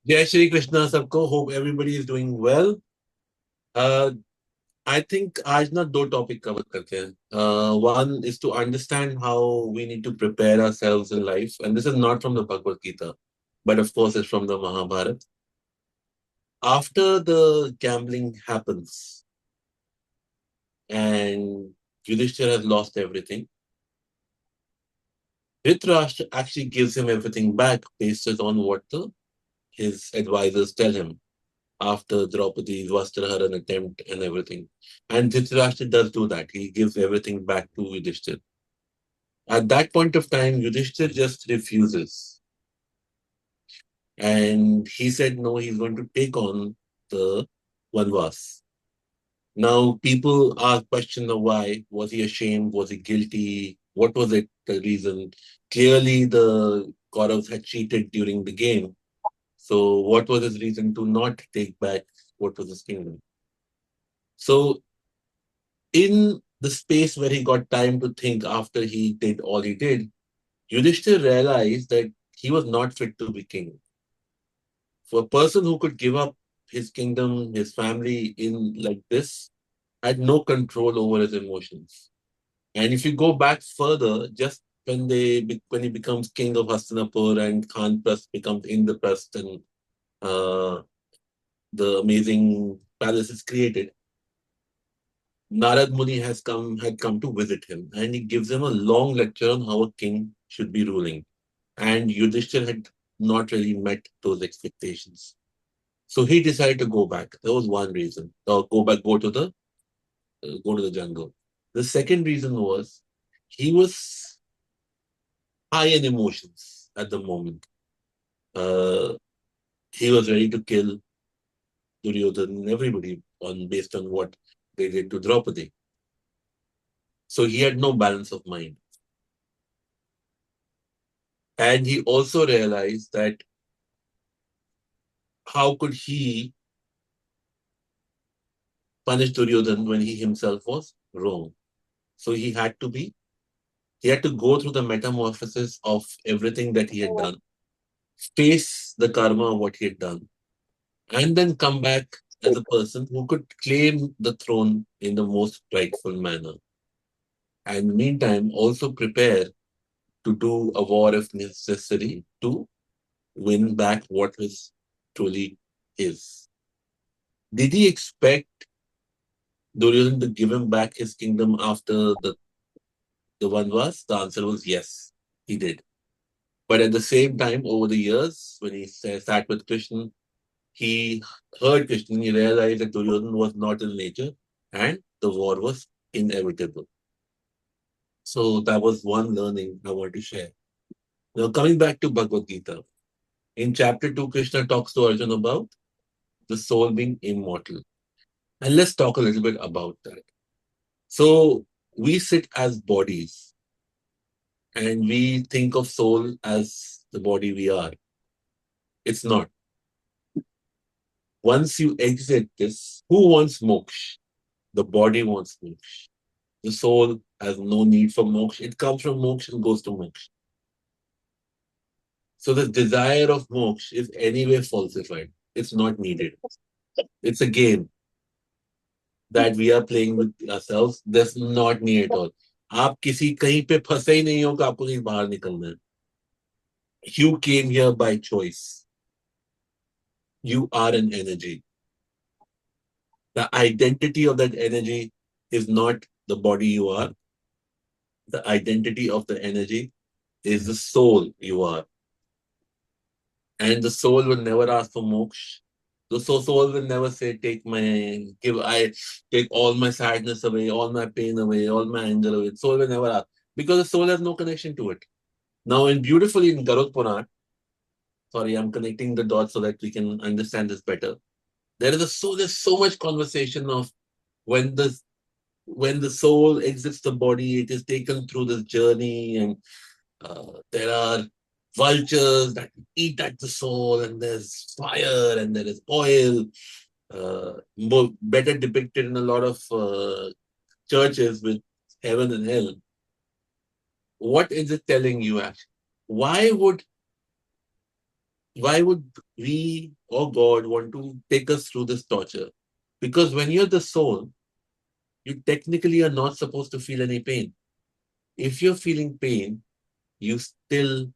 Jai Shri Krishna सबको. Hope everybody is doing well. Uh, I think आज ना दो टॉपिक कवर करते हैं. One is to understand how we need to prepare ourselves in life, and this is not from the Bhagwad Gita, but of course it's from the Mahabharata. After the gambling happens and Yudhishthira has lost everything, Dhritarashtra actually gives him everything back based on what his advisors tell him after Draupadi's Vastraharan attempt and everything. And Dhritarashtra does do that. He gives everything back to Yudhishthir. At that point of time, Yudhishthir just refuses. And he said, no, he's going to take on the Vanvas. Now, people are questioning the why. Was he ashamed? Was he guilty? What was it, the reason? Clearly, the Kauravas had cheated during the game. So, what was his reason to not take back what was his kingdom? So, in the space where he got time to think after he did all he did, Yudhishthir realized that he was not fit to be king. For a person who could give up his kingdom, his family in like this, had no control over his emotions. And if you go back further, just when he becomes king of Hastinapur and Khanprast becomes Indraprast and uh, the amazing palace is created, Narad Muni had come to visit him, and he gives him a long lecture on how a king should be ruling. And Yudhishthir had not really met those expectations. So he decided to go back. That was one reason. Go back, go to the jungle. The second reason was he was high in emotions at the moment. Uh, he was ready to kill Duryodhan and everybody based on what they did to Draupadi. So he had no balance of mind. And he also realized that how could he punish Duryodhan when he himself was wrong? So he had to go through the metamorphosis of everything that he had done, face the karma of what he had done, and then come back as a person who could claim the throne in the most rightful manner. And meantime, also prepare to do a war if necessary to win back what was truly his. Did he expect Duryodhan to give him back his kingdom after the Vanvas? The answer was yes, he did. But at the same time, over the years, when he sat with Krishna, he heard Krishna, he realized that Duryodhan was not in nature and the war was inevitable. So that was one learning I want to share. Now, coming back to Bhagavad Gita, in chapter 2, Krishna talks to Arjuna about the soul being immortal. And let's talk a little bit about that. So we sit as bodies and we think of soul as the body we are. It's not. Once you exit this, who wants moksha? The body wants moksha. The soul has no need for moksha. It comes from moksha and goes to moksha. So the desire of moksha is anyway falsified. It's not needed. It's a game that we are playing with ourselves. That's not near at all. आप किसी कहीं पे फंसे ही नहीं हो कि आपको कहीं बाहर निकलना है. You came here by choice. You are an energy. The identity of that energy is not the body you are. The identity of the energy is the soul you are. And the soul will never ask for moksha. The soul will never say, take all my sadness away, all my pain away, all my anger away. The soul will never ask because the soul has no connection to it. Now, in beautifully in Garud Puran, sorry, I'm connecting the dots so that we can understand this better. There's so much conversation of when the when the soul exits the body, it is taken through this journey, and there are vultures that eat at the soul, and there's fire, and there is oil. Better depicted in a lot of churches with heaven and hell. What is it telling you actually? Why would Why would we or God want to take us through this torture? Because when you're the soul, you technically are not supposed to feel any pain. If you're feeling pain, you still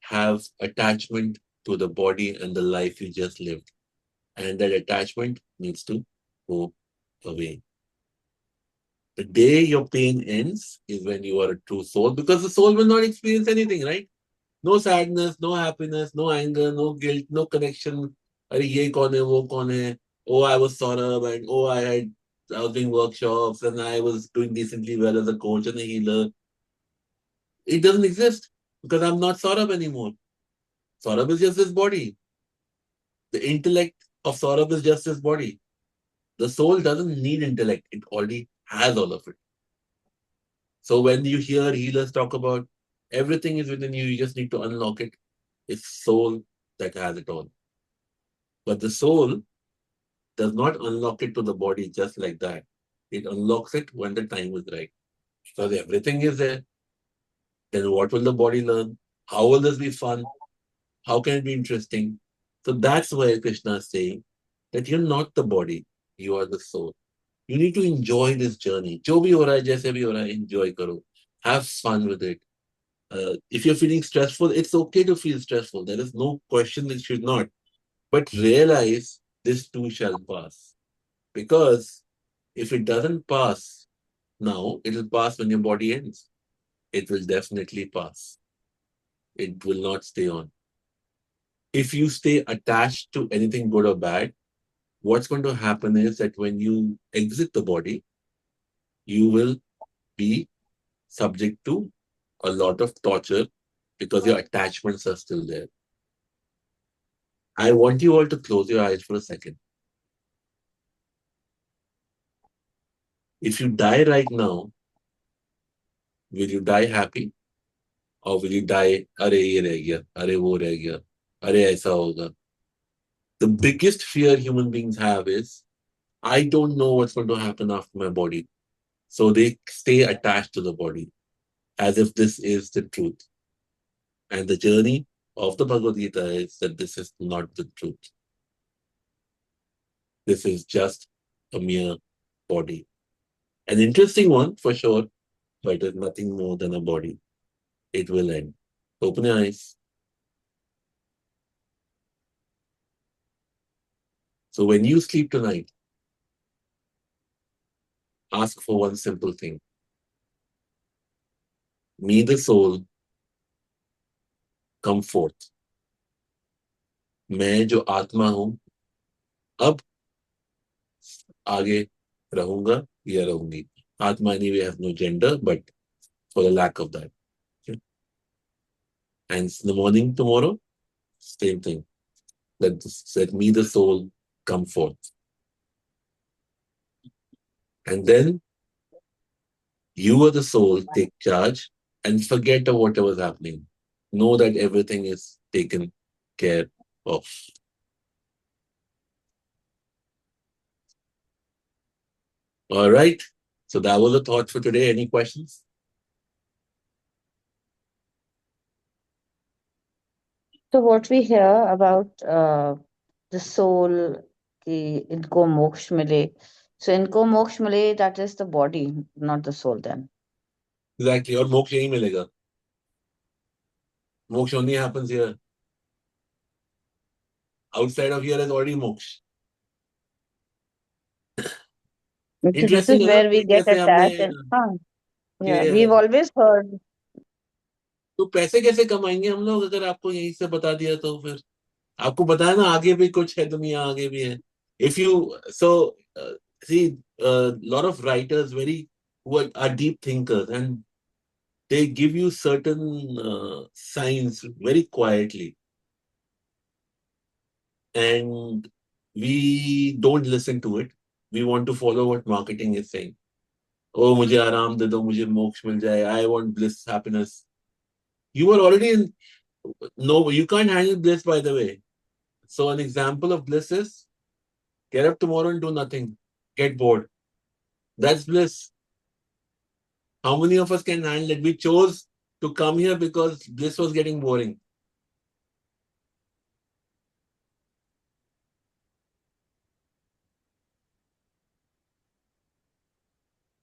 have attachment to the body and the life you just lived. And that attachment needs to go away. The day your pain ends is when you are a true soul, because the soul will not experience anything, right? No sadness, no happiness, no anger, no guilt, no connection. अरे ये कौन है वो कौन है? Oh, I was Saurabh, and oh, I was doing workshops, and I was doing decently well as a coach and a healer. It doesn't exist because I'm not Saurabh anymore. Saurabh is just his body. The intellect of Saurabh is just his body. The soul doesn't need intellect; it already has all of it. So when you hear healers talk about everything is within you, you just need to unlock it. It's soul that has it all. But the soul does not unlock it to the body just like that. It unlocks it when the time is right. So everything is there. Then what will the body learn? How will this be fun? How can it be interesting? So that's why Krishna is saying that you're not the body, you are the soul. You need to enjoy this journey. जो भी हो रहा है, जैसे भी हो रहा है, enjoy करो. Have fun with it. If you're feeling stressful, it's okay to feel stressful. There is no question that should not. But realize this too shall pass. Because if it doesn't pass now, it'll pass when your body ends. It will definitely pass. It will not stay on. If you stay attached to anything good or bad, what's going to happen is that when you exit the body, you will be subject to a lot of torture because your attachments are still there. I want you all to close your eyes for a second. If you die right now, will you die happy or will you die, अरे ये रह गया, अरे वो रह गया, अरे ऐसा होगा? The biggest fear human beings have is, I don't know what's going to happen after my body. So they stay attached to the body as if this is the truth. And the journey of the Bhagavad Gita is that this is not the truth. This is just a mere body. An interesting one for sure, but it's nothing more than a body. It will end. Open your eyes. So when you sleep tonight, ask for one simple thing. Me, the soul, come forth. मैं जो आत्मा हूं, अब आगे रहूंगा या रहूंगी. Atma anyway has no gender, but for the lack of that. Okay? And in the morning tomorrow, same thing. Let me, the soul, come forth. And then you are the soul, take charge and forget of whatever's happening. Know that everything is taken care of. All right. So that was the thought for today. Any questions? So what we hear about the soul कि इनको मोक्ष मिले. So इनको मोक्ष मिले, that is the body, not the soul then. Exactly. और मोक्ष यही मिलेगा. Moksha only happens here. Outside of here is already moksha. So this Interesting is है ना where we कि get कैसे हमने attached and yeah, we've कि always heard. तो पैसे कैसे कमाएंगे हम लोग अगर आपको यहीं से बता दिया तो फिर आपको बताया ना आगे भी कुछ है दुनिया आगे भी है. If you so see lot of writers very who are deep thinkers and they give you certain signs very quietly and we don't listen to it. We want to follow what marketing is saying. Oh, मुझे आराम दे दो मुझे मोक्ष मिल जाए. I want bliss, happiness. You are already in. No, you can't handle bliss, by the way. So an example of bliss is get up tomorrow and do nothing. Get bored. That's bliss. How many of us can handle it? We chose to come here because bliss was getting boring.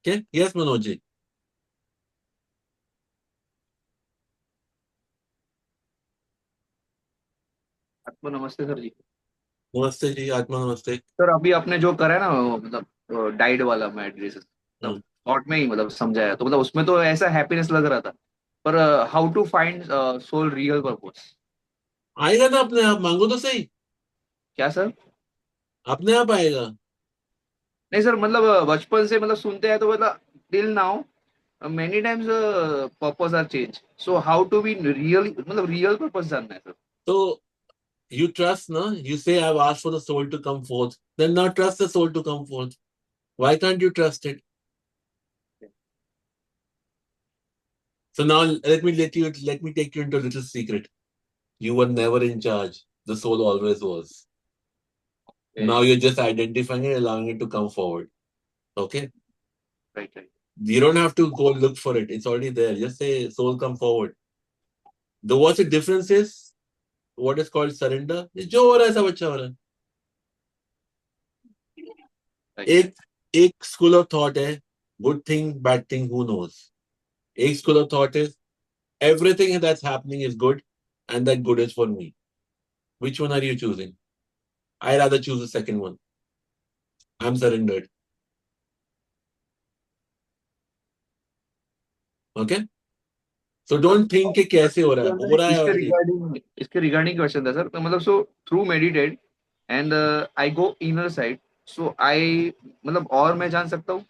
Okay? Yes, Manoj. आपको नमस्ते sir जी। नमस्ते जी, आत्मा नमस्ते। Sir अभी आपने जो करा है ना वो मतलब डाइट वाला मेडिटेशन मतलब हम्म। थॉट में ही मतलब समझाया तो मतलब उसमें तो ऐसा हैप्पीनेस लग रहा था। पर how to find soul real purpose? आएगा ना अपने आप, मांगो तो सही। क्या सर? अपने आप आएगा। नहीं सर मतलब बचपन से मतलब सुनते हैं तो मतलब till now many times purpose are change, so how to be real मतलब रियल पर्पस जानना है sir. So you trust, no? You say, I've asked for the soul to come forth. Then now trust the soul to come forth. Why can't you trust it? So now let me take you into a little secret. You were never in charge. The soul always was. Now you're just identifying it, allowing it to come forward. Okay? Right right. You don't have to go look for it. It's already there. Just say, soul, come forward. The what the difference is, what is called surrender. जो हो रहा है सब अच्छा हो रहा है. Right एक एक school of thought है, good thing, bad thing, who knows. एक school of thought is everything that's happening is good, and that good is for me. Which one are you choosing? I rather choose the second one. I'm surrendered. Okay? So don't think कि कैसे हो रहा है already. इसके regarding question था sir तो मतलब so through meditate and I go inner side, so I मतलब और मैं जान सकता हूँ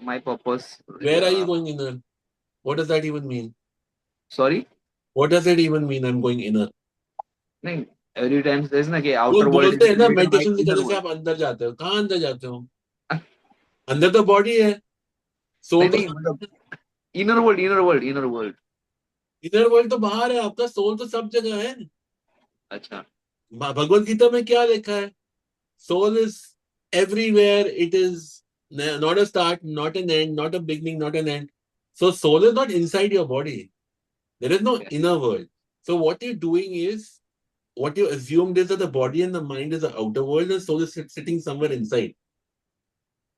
my purpose. Where are you going inner? What does that even mean? Sorry. What does it even mean? I'm going inner. नहीं, every time जैसे ना कि वो आउटर वर्ल्ड बोलते इज हैं ना ग्रेटर माय मेडिटेशन से इनर करने से वर्ल्ड। आप अंदर जाते हो. कहाँ अंदर जाते हो? अंदर तो बॉडी है. नहीं सोल तो नहीं मतलब inner world inner world inner world. Inner world तो बाहर है. आपका सोल तो सब जगह है. अच्छा। भगवत गीता में क्या लिखा है? Soul is everywhere. It is not a start, not an end, not a beginning, not an end. So soul is not inside your body. There is no inner world. So what you're doing is, what you assumed is that the body and the mind is the outer world, and soul is sitting somewhere inside.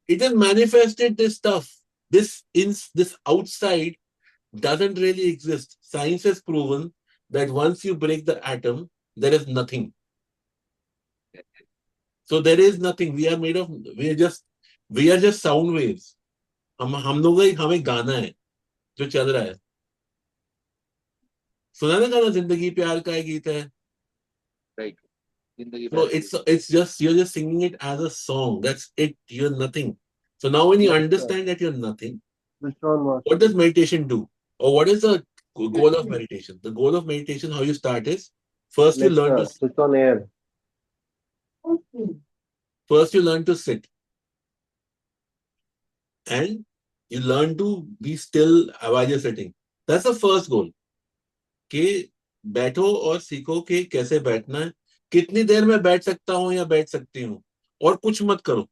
It has manifested this stuff. This outside doesn't really exist. Science has proven that once you break the atom, there is nothing. So there is nothing. We are just sound waves. हम लोग हमें गाना है जो चल रहा है. सुना ना गाना, जिंदगी प्यार का एक गीत है. राइट। जिंदगी So प्यार का it's गीत। it's just you're just singing it as a song. That's it. You're nothing. So now when you Yes, sir. understand that you're nothing, Which one was what does meditation do? Or what is the goal of meditation? The goal of meditation, how you start is, first you learn to Alexa, switch on air. first you learn to sit, and you learn to be still while you're sitting. That's the first goal. कि बैठो और सीखो कि कैसे बैठना है, कितनी देर में बैठ सकता हूं या बैठ सकती हूँ, और कुछ मत करो.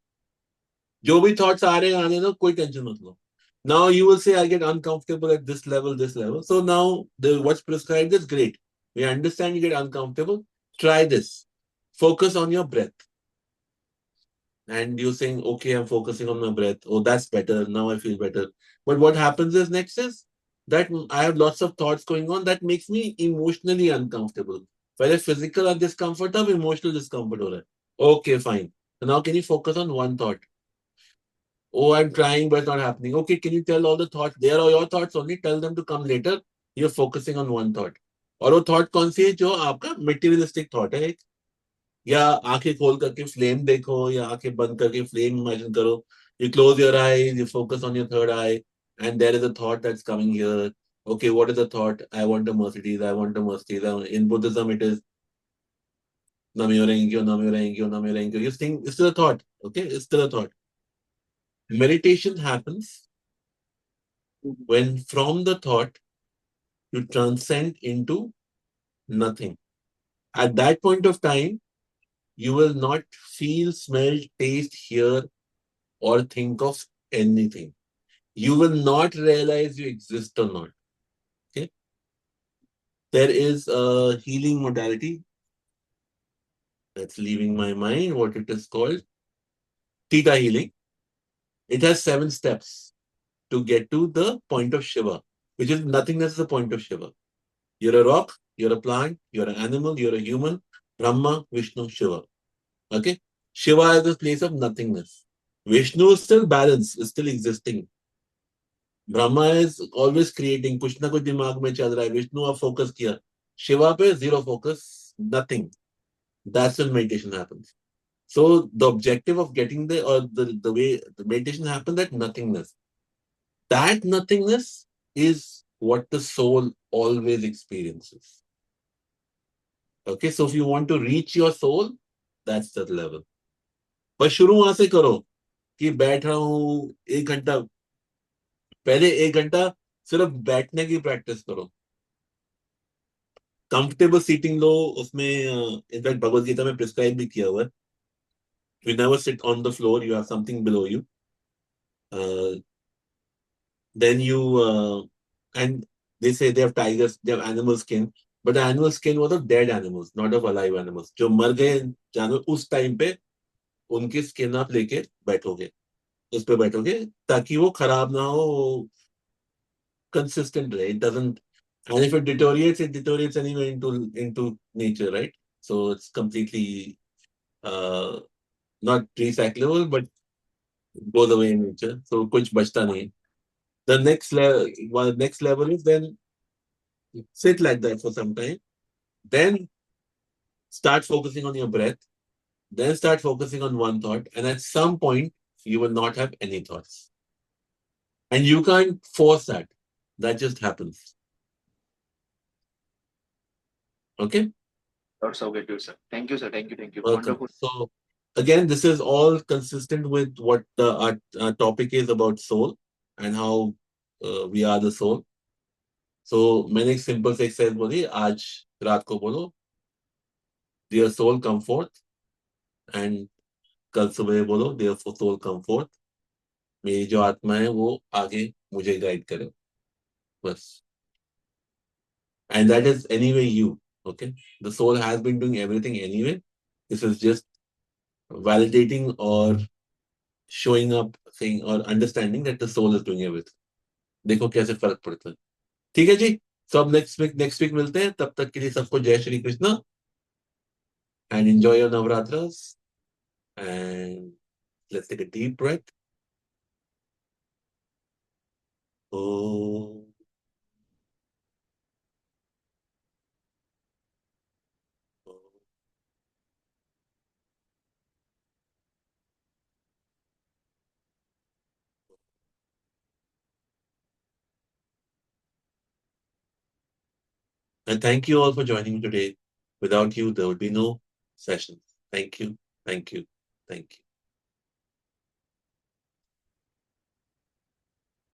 जो भी थॉट्स आ रहे हैं आने दो, कोई टेंशन मत लो. Now you will say, I get uncomfortable at this level, this level. So now what's prescribed is great. We understand you get uncomfortable. Try this. Focus on your breath. And you're saying, okay, I'm focusing on my breath. Oh, that's better. Now I feel better. But what happens is next is that I have lots of thoughts going on that makes me emotionally uncomfortable. Whether physical or discomfort or emotional discomfort. Ho raha hai. Okay, fine. So now can you focus on one thought? Oh, I'm trying, but it's not happening. Okay, can you tell all the thoughts? They are all your thoughts only. Tell them to come later. You're focusing on one thought. और वो thought कौन सी है? जो आपका materialistic thought है. या आंखें खोल करके फ्लेम देखो, या आंखें बंद करके फ्लेम इमेजिन करो. You close your eyes, you focus on your third eye, and there is a thought that's coming here. Okay, what is the thought? I want a Mercedes, I want a Mercedes. In Buddhism, it is Namyo Rengyo, Namyo Rengyo, Namyo Rengyo. You think it's still a thought. Okay, it's still a thought. Meditation happens when from the thought you transcend into nothing. At that point of time, you will not feel, smell, taste, hear, or think of anything. You will not realize you exist or not. Okay. There is a healing modality that's leaving my mind, what it is called. Theta healing. It has 7 steps. to get to the point of Shiva, which is nothingness is the point of Shiva. You're a rock, you're a plant, you're an animal, you're a human, Brahma, Vishnu, Shiva. Okay? Shiva is the place of nothingness. Vishnu is still balanced, is still existing. Brahma is always creating, कुछ ना कुछ दिमाग में चल रहा है. Vishnu आप focus किया. Shiva पे zero focus, nothing. That's when meditation happens. So the objective of getting there, or the way the meditation happens, that nothingness. That nothingness is what the soul always experiences. Okay, so if you want to reach your soul, that's that level. बस शुरू वहां से करो कि बैठ रहा हूँ 1 घंटा. पहले 1 घंटा सिर्फ बैठने की प्रैक्टिस करो. कंफर्टेबल सीटिंग लो. उसमें इनफैक्ट भगवत गीता में प्रिस्क्राइब भी किया हुआ है. You never sit on the floor, you have something below you. Then you and they say they have tigers, they have animal skin, but the animal skin was of dead animals, not of alive animals. जो मर गए जानवर उस time पे उनकी skin आप लेके बैठोगे, उस पे बैठोगे ताकि वो खराब ना हो, consistent रहे. It doesn't, and if it deteriorates anyway into nature, right? So it's completely uh, not recyclable, but it goes away in nature. So कुछ बचता नहीं. The next level is then sit like that for some time, then start focusing on your breath, then start focusing on one thought, and at some point, you will not have any thoughts. And you can't force that. That just happens. Okay? That's so good, sir. Thank you, sir. Thank you. Thank you. Welcome. Wonderful. So, again, this is all consistent with what our topic is about soul and how we are the soul. So, मैंने एक simple से exercise बोली, आज रात को बोलो, dear soul, come forth, and कल सुबह बोलो, dear soul, come forth. मेरी जो आत्मा है वो आगे मुझे गाइड करे, बस. And that is anyway you. Okay, the soul has been doing everything anyway. This is just validating or showing up, saying or understanding that the soul is doing everything. देखो कैसे फर्क पड़ता है. ठीक है जी. So अब next week मिलते हैं. तब तक के लिए सबको जय Shri Krishna and enjoy your navratras, and let's take a deep breath. Oh. And thank you all for joining me today. Without you, there would be no session. Thank you. Thank you. Thank you.